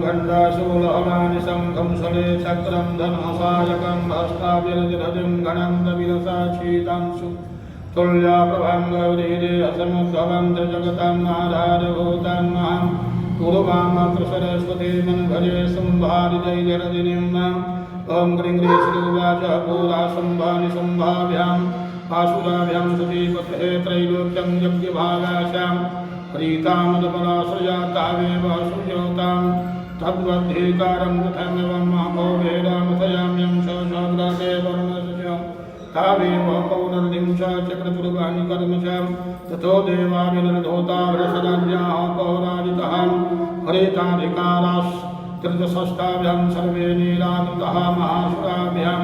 घण्टाशूलहलानि शङ्खं शले चक्रं धनुसायकं हस्ताभिरजरजं गणं रविरसाक्षीतांशु तुल्याप्रभां गौरीरे असमुद्भवं जगताम् आधारभूतां मां गुरुवामत्र सरस्वती मन्भजे संभारिजैर्जरदिनीं माम् ॐ ग्रीं ग्रीं श्रीवाच पूरा सम्भानि सम्भाभ्यां आसुराभ्यां सतीपते त्रैलोक्यं यज्ञभागाशां प्रीतामदबलाश्रयातावेव सुयोतां तद्वद्धीकारं तथैव मापो वेदामथयाम्यं शाग्राते वर्णस्य तावेव पौनर्दिं च चक्रतुर्गानि कर्म च ततो देवाभिर्धोता वृषराज्ञाः पौराजितः हरेताधिकारास् त्रिदशष्टाभ्यां सर्वे नीराकृतः महासुराभ्यां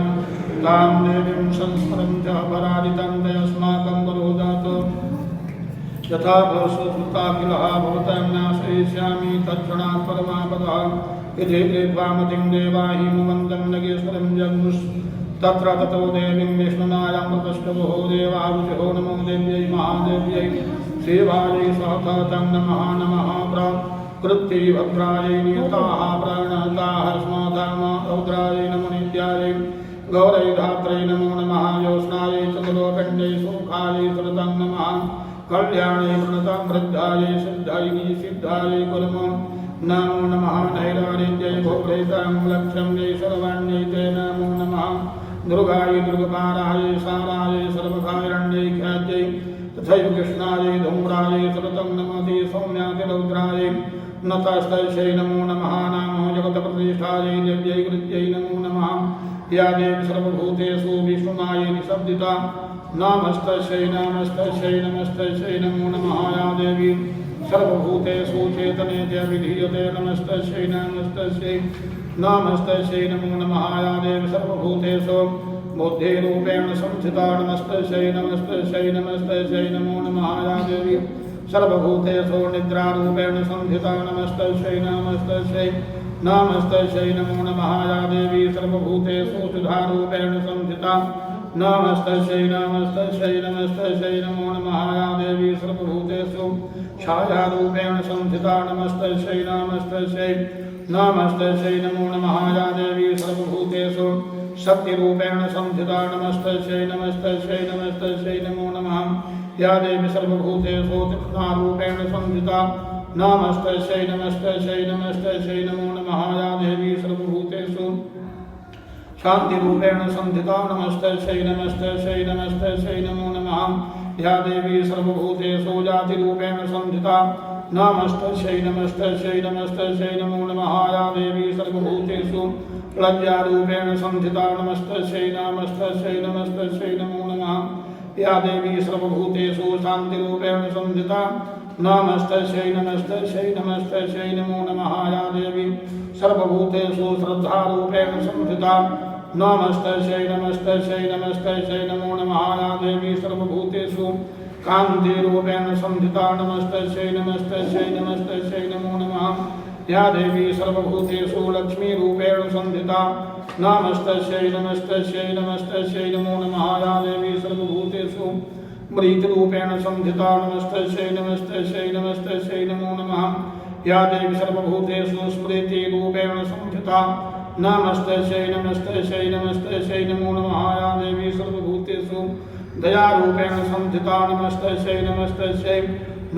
तां देवीं संस्मरं च पराजितं तयस्माकं बलोदातो यथा भवसुताखिलः भवतां नाशयिष्यामि तत्क्षणात् परमापदः यदि कृत्वामतिं देवा हिमवन्तं नगेश्वरं जग्मुस् तत्र ततो देवीं विष्णुनायां प्रतष्टवो देवावुचो नमो देव्यै महादेव्यै सेवायै सहतं नमः नमः कृत्यै भद्रायै नियताः प्रणताः स्मताम रौद्रायै नमो नित्यायै गौरै धात्रै नमो नमः योष्णायै चतुलोकण्डै सुमुखायै सुरतं नमः कल्याणै प्रणतां वृद्धायै सिद्धायै सिद्धायै कुर्मो नमो नमः नैरादित्यै भोप्रेतां लक्ष्म्यै सर्वाण्यै ते नमो नमः दुर्गायै दुर्गपारायै सारायै सर्वकारिण्यै ख्यात्यै तथैव कृष्णायै धूम्रायै सुरतं नमति सौम्याति रौद्रायै नतस्तस्यै नमो नमः नामो जगत्प्रतिष्ठायै देव्यै कृत्यै नमो नमः या देवी सर्वभूतेषु विष्णुमायै निःशब्दिता नमस्तस्यै नमस्तस्यै नमस्तस्यै नमो नमः या देवी सर्वभूतेषु चेतने च विधीयते नमस्तस्यै नमस्तस्यै नमस्तस्यै नमो नमः या देवी सर्वभूतेषु बुद्धिरूपेण संस्थिता नमस्तस्यै नमस्तस्यै नमस्तस्यै नमो नमः या देवी सर्वभूतेषु निद्रारूपेण संस्थिता नमस्तस्यै नमस्तस्यै नमस्तस्यै नमो नमः या देवी सर्वभूतेषु सुधारूपेण संस्थिता नमस्तस्यै नमस्तस्यै नमस्तस्यै नमो नमः या देवी सर्वभूतेषु छायारूपेण संस्थिता नमस्तस्यै नमस्तस्यै नमस्तस्यै नमो नमः या देवी सर्वभूतेषु शक्तिरूपेण संस्थिता नमस्तस्यै नमस्तस्यै नमस्तस्यै नमो नमः या देवी सर्वभूतेषु तीक्ष्णारूपेण संस्थिता नमस्तस्यै नमस्तस्यै नमस्तस्यै नमो नमः या देवी सर्वभूतेषु शान्तिरूपेण संस्थिता नमस्तस्यै नमस्तस्यै नमस्तस्यै नमो नमः या देवी सर्वभूतेषु जातिरूपेण संस्थिता नमस्तस्यै नमस्तस्यै नमस्तस्यै नमो नमः या देवी सर्वभूतेषु प्रज्ञारूपेण संस्थिता नमस्तस्यै नमस्तस्यै नमस्तस्यै नमो नमः या देवी सर्वभूतेषु शान्तिरूपेण संस्थिता नमस्तस्यै नमस्तस्यै नमस्तस्यै नमो नमः या देवी सर्वभूतेषु श्रद्धारूपेण संस्थिता नमस्तस्यै नमस्तस्यै नमस्तस्यै नमो नमः या देवी सर्वभूतेषु कान्तिरूपेण संस्थिता नमस्तस्यै नमस्तस्यै नमस्तस्यै नमो नमः या देवी सर्वभूतेषु लक्ष्मीरूपेण संस्थिता नमस्तस्यै नमस्तस्यै नमस्तस्यै नमो नमः या देवी सर्वभूतेषु मृतरूपेण संस्थिता नमस्तस्यै नमस्तस्यै नमस्तस्यै नमो नमः या देवी सर्वभूतेषु स्मृतिरूपेण संस्थिता नमस्तस्यै नमस्तस्यै नमस्तस्यै नमो नमः या देवी सर्वभूतेषु दयारूपेण संस्थिता नमस्तस्यै नमस्तस्यै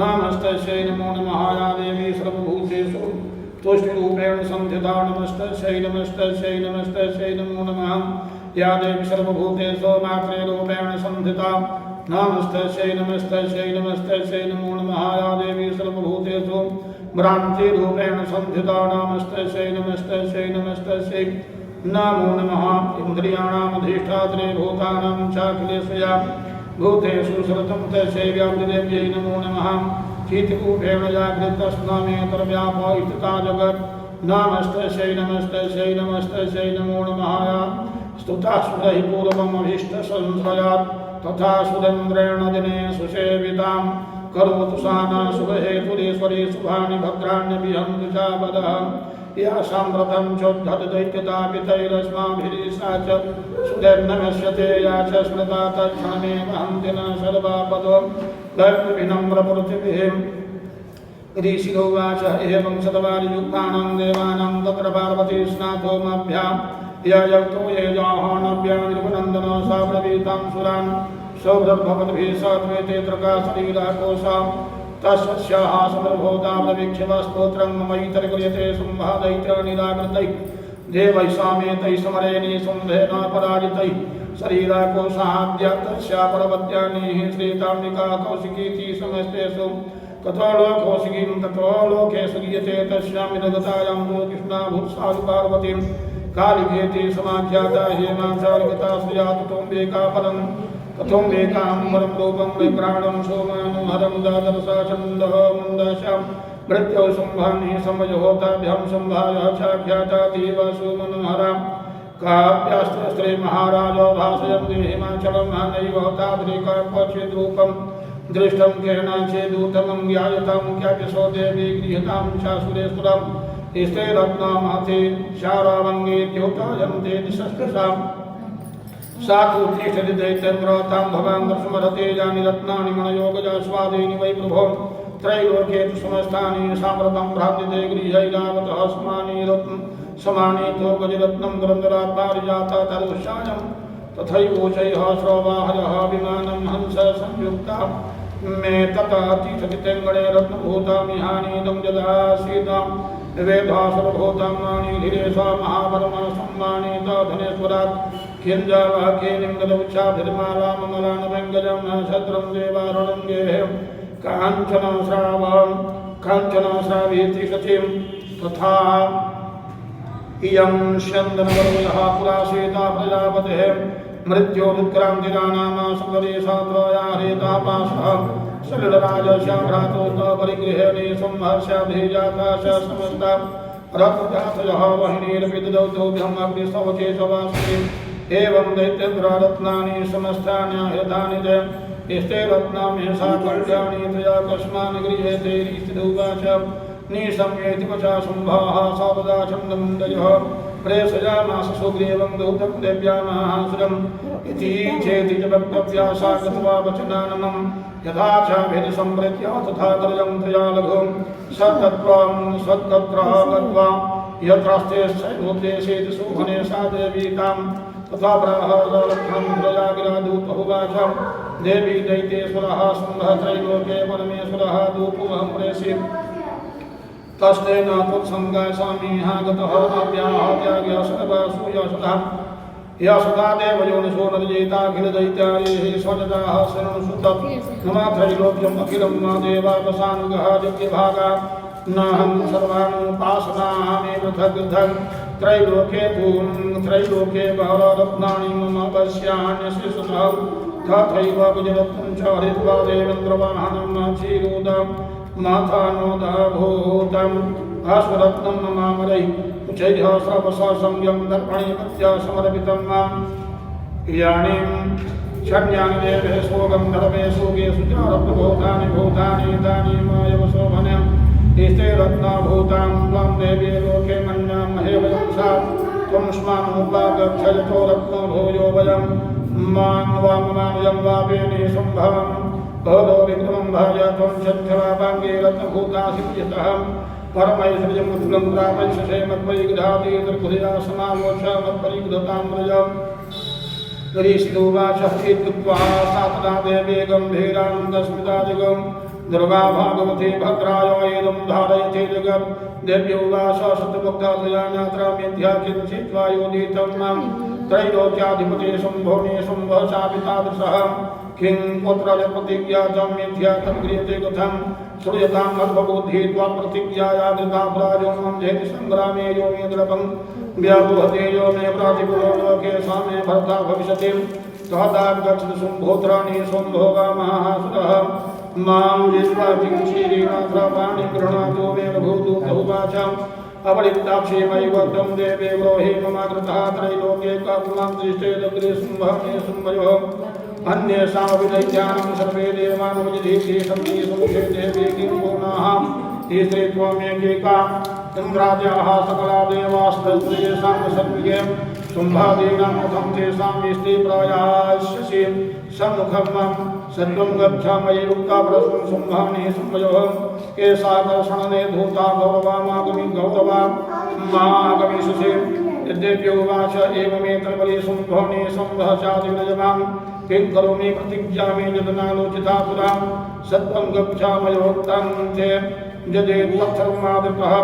नमस्तस्यै नमो नमः या देवी सर्वभूतेषु तुष्टिरूपेण संस्थिता नमस्तस्यै नमस्तस्यै नमस्तस्यै नमो नमः या देवी सर्वभूतेषु मातृरूपेण संस्थिता नमस्तस्यै नमस्तस्यै नमस्तस्यै नमो नमः या देवी सर्वभूतेषु भ्रान्तिरूपेण संस्थिता नमस्तस्यै नमस्तस्यै नमस्तस्यै नमो नमः इन्द्रियाणामधिष्ठात्रे भूतानां चाखिलेशया भूतेषु सततं तस्यै व्याप्तिदेव्यै नमो नमः चित्रूपेण जागृतस्नामेतरव्यापयिता जगत् नमस्तस्यै नमस्तस्यै नमस्तस्यै नमो नमः स्तुतासुरैः पूर्वमभीष्टसंशयात् तथा सुरेन्द्रेण दिने सुसेवितां करोतु साना शुभहेतुरीश्वरी शुभानि भद्राण्यभिहन्तु चापदः या साम्प्रतं चोद्धतदैत्यतापितैरस्माभिरीशा च सुधैर्नमस्यते या च स्मृता तत्क्षणमेव हन्ति न सर्वापदो दैत्यविनम्रपृथिवीं ऋषिरोवाच एवं शतवारियुक्तानां देवानां तत्र पार्वती स्नातोमभ्यां यजक्तो ये जाहानभ्यां निर्वनन्दनो सा ब्रवीतां सुरान् सौभ्रद्भवद्भिः सत्वेते त्रकाशरीराकोशां तस्याः समर्भोतामवीक्ष्यवस्तोत्रं मयितर्क्रियते संवादैत्यनिराकृतैः देवैः सामेतैः समरेणि सुन्धेन पराजितैः शरीराकोशाद्यात्तस्या परवत्यानिः श्रीताम्बिका कौशिकीति समस्तेषु ततो लोकौशिकीं ततो लोकेषु गीयते तस्यामिदगतायां कृष्णा भूत्सालुपार्वतीं कालिकेति समाख्याता हेमांशालिकता श्रिया ततोऽम्बिका परं ततोऽम्बिकां परं रूपं विप्राणं सोमानुहरं दादरसा छन्दः मन्दशां मृत्यो संभानि संवजहोताभ्यां संभायः चाख्याता देवसु मनोहरां काव्यास्त्रे महाराजो भाषयन्ति हिमाचलं नैव तादृका क्वचिद्रूपं दृष्टं केनचिदूतमं ज्ञायतां क्याप्यसो देवी गृह्यतां चासुरेश्वरं स्ते रत्नामहते शारावङ्गेत्योतायन्ते दिशस्पृशां साकुतिष्ठति दैत्यव्रतां भवान् दर्शमर्हते यानि रत्नानि मनयोगजास्वादेनि वै प्रभो त्रैलोक्ये तु समस्तानि साम्प्रतं भ्रान्यते गृहैरावतः समानि तो गजरत्नं दुरन्तरात्मारिजाता तदुषायं तथैवोचैः श्रवाहयः विमानं हंस संयुक्ता मे ततातीतकितेङ्गणे रत्नभूतामिहानीदं जदासीतां निवेदासुरभूतां नानीधिरेशा महापरमसम्मानिता धनेश्वरात् किञ्जावाक्येनिं गदौच्छाभिर्मालाममलानवेङ्गजं शद्रं देवारुणं गेहं काञ्चनश्रावीति सतीं तथा इयं स्यन्दनवरवयः पुरा सीता प्रजापतेः मृत्योरुत्क्रान्तिरानामा सुन्दरीशात्रया हरेतापाशः सलिलराजस्याभ्रातोः परिगृहेणे संहर्षाभिजाताश समस्ता रत्नजातयः वहिनीरपि ददौ तोभ्यम् अग्निस्तवकेशवासिनीम् एवं दैत्येन्द्ररत्नानि समस्तान्याहृतानि च स्ते रत्नानि सा कल्याणि त्वया कस्मान् गृह्यते रीतिरुवाच निशम्येति वचा शुम्भाः सावदा छन्दमुण्डयः प्रेषयामास सुग्रीवं दूतं देव्यामासुरम् इति चेति च वक्तव्या सा गत्वा वचनाननं यथा चाभिर् सम्प्रीत्या तथा कर्यं त्वया लघुं सत्तत्रः गत्वा यत्रास्ते सैनोद्देशेति शोभने सा देवी तां तथा प्राहरलक्षं त्वया गिरादूतहुवाच देवी दैत्येश्वरः शुम्भः त्रैलोके परमेश्वरः दूतोऽहं प्रेषित् तस्तेन त्वत्सङ्गस्वामिः गतः अव्याहत्याज्ञा सर्वसूयसुतः यशुता देवयोनिषो नरजेताखिलदैत्यारेः स्वजताः शरणुसुतः नमः त्रैलोक्यम् अखिलं मा देवावसानुगः यज्ञभागा नाहं सर्वानुपासनामेव पृथग् त्रैलोके बहररत्नानि मम पश्यान्यशिषुतः तथैव विजरत्नं च हरित्वा देवेन्द्रवाहनं क्षीरोदम् माथानोदभूतम् अश्वरत्नं ममामरै उच्चैः सर्वसंज्ञं दर्पणे पत्या समर्पितं माम् इदानीं षड्यानि देवेः सोगं धर्मेषु गेषु च रत्नभूतानि भूतानि तानि मायव शोभनम् स्ते रत्नाभूतां त्वं देवी लोके मन्यां महे वयं सा त्वं स्मानुपागच्छयतो रत्नो भूयो वयं मां वाममानुजं वापेनि सम्भवम् भवतो विक्रमं भाय त्वं चक्षवापाङ्गे रत्नभूतासित्यतः परमैश्वर्यं मुद्गं प्रापंशे मत्परिगृहाति दुर्गुधिया समामोक्ष मत्परिगृहतां व्रजम् ऋषिरुवाच इत्युक्त्वा सा तदा देवी गम्भीरानन्दस्मितादिगं दुर्गा भागवती भद्रायोदं धारयति जगत् देव्योवाच शतमुक्ता त्वया यात्रा मिथ्या किञ्चित् वायोदितं मां त्रैलोक्याधिपते शम्भोनि शम्भः चापितादृशः किं पुत्रप्रतिज्ञातं मिथ्यातं क्रियते कथं श्रूयतां मद्बुद्धिः त्वाप्रतिज्ञाया धृता प्रायोमं जयति सङ्ग्रामे यो मे द्रवं व्यापुहते यो मे प्रातिपुरो लोके सा मे भर्ता भविष्यति तदागच्छति शुम्भोत्राणि शुम्भोगामहासुरः मां जित्वा किञ्चिरीणात्रापाणि गृह्णातु मे भूतु बहुवाच अपरिक्ताक्षे मयि वक्तं देवे ब्रोहि ममाकृतः त्रैलोके काकुमां दृष्टेदग्रे शुम्भमे शुम्भयो अन्येषामपि दैत्यानां सर्वे देवानुमजिधीति सन्ति समुखे देवी किं पूर्णाः स्त्री त्वमेकेका इन्द्राद्याः सकला देवास्तेषां सर्वे शुम्भादीनां मुखं तेषां स्त्रीप्रायास्यसि सम्मुखं सत्वं गच्छामये रुक्तापरस्वं संभाने संवयोः केशाकर्षणने धूता गौरवामागमि गौरवा मागमिषुषे यद्यप्योवाच एवमेतर्वले संभवने संवहचादिविनयवान् किं करोमि प्रतिज्ञामि यदनालोचिता पुरा सत्वं गच्छामयोक्तं ते यदेतत्सर्वमादृतः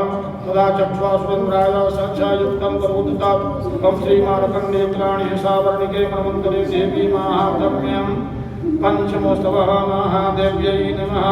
तदा चक्षुषुरेन्द्राय सख्यायुक्तं करोतु तं श्रीमार्कण्डेयपुराणे सावर्णिके प्रमन्त्रे देवी माहात्म्यं पंचमोस्तवः महादेव्यै नमः।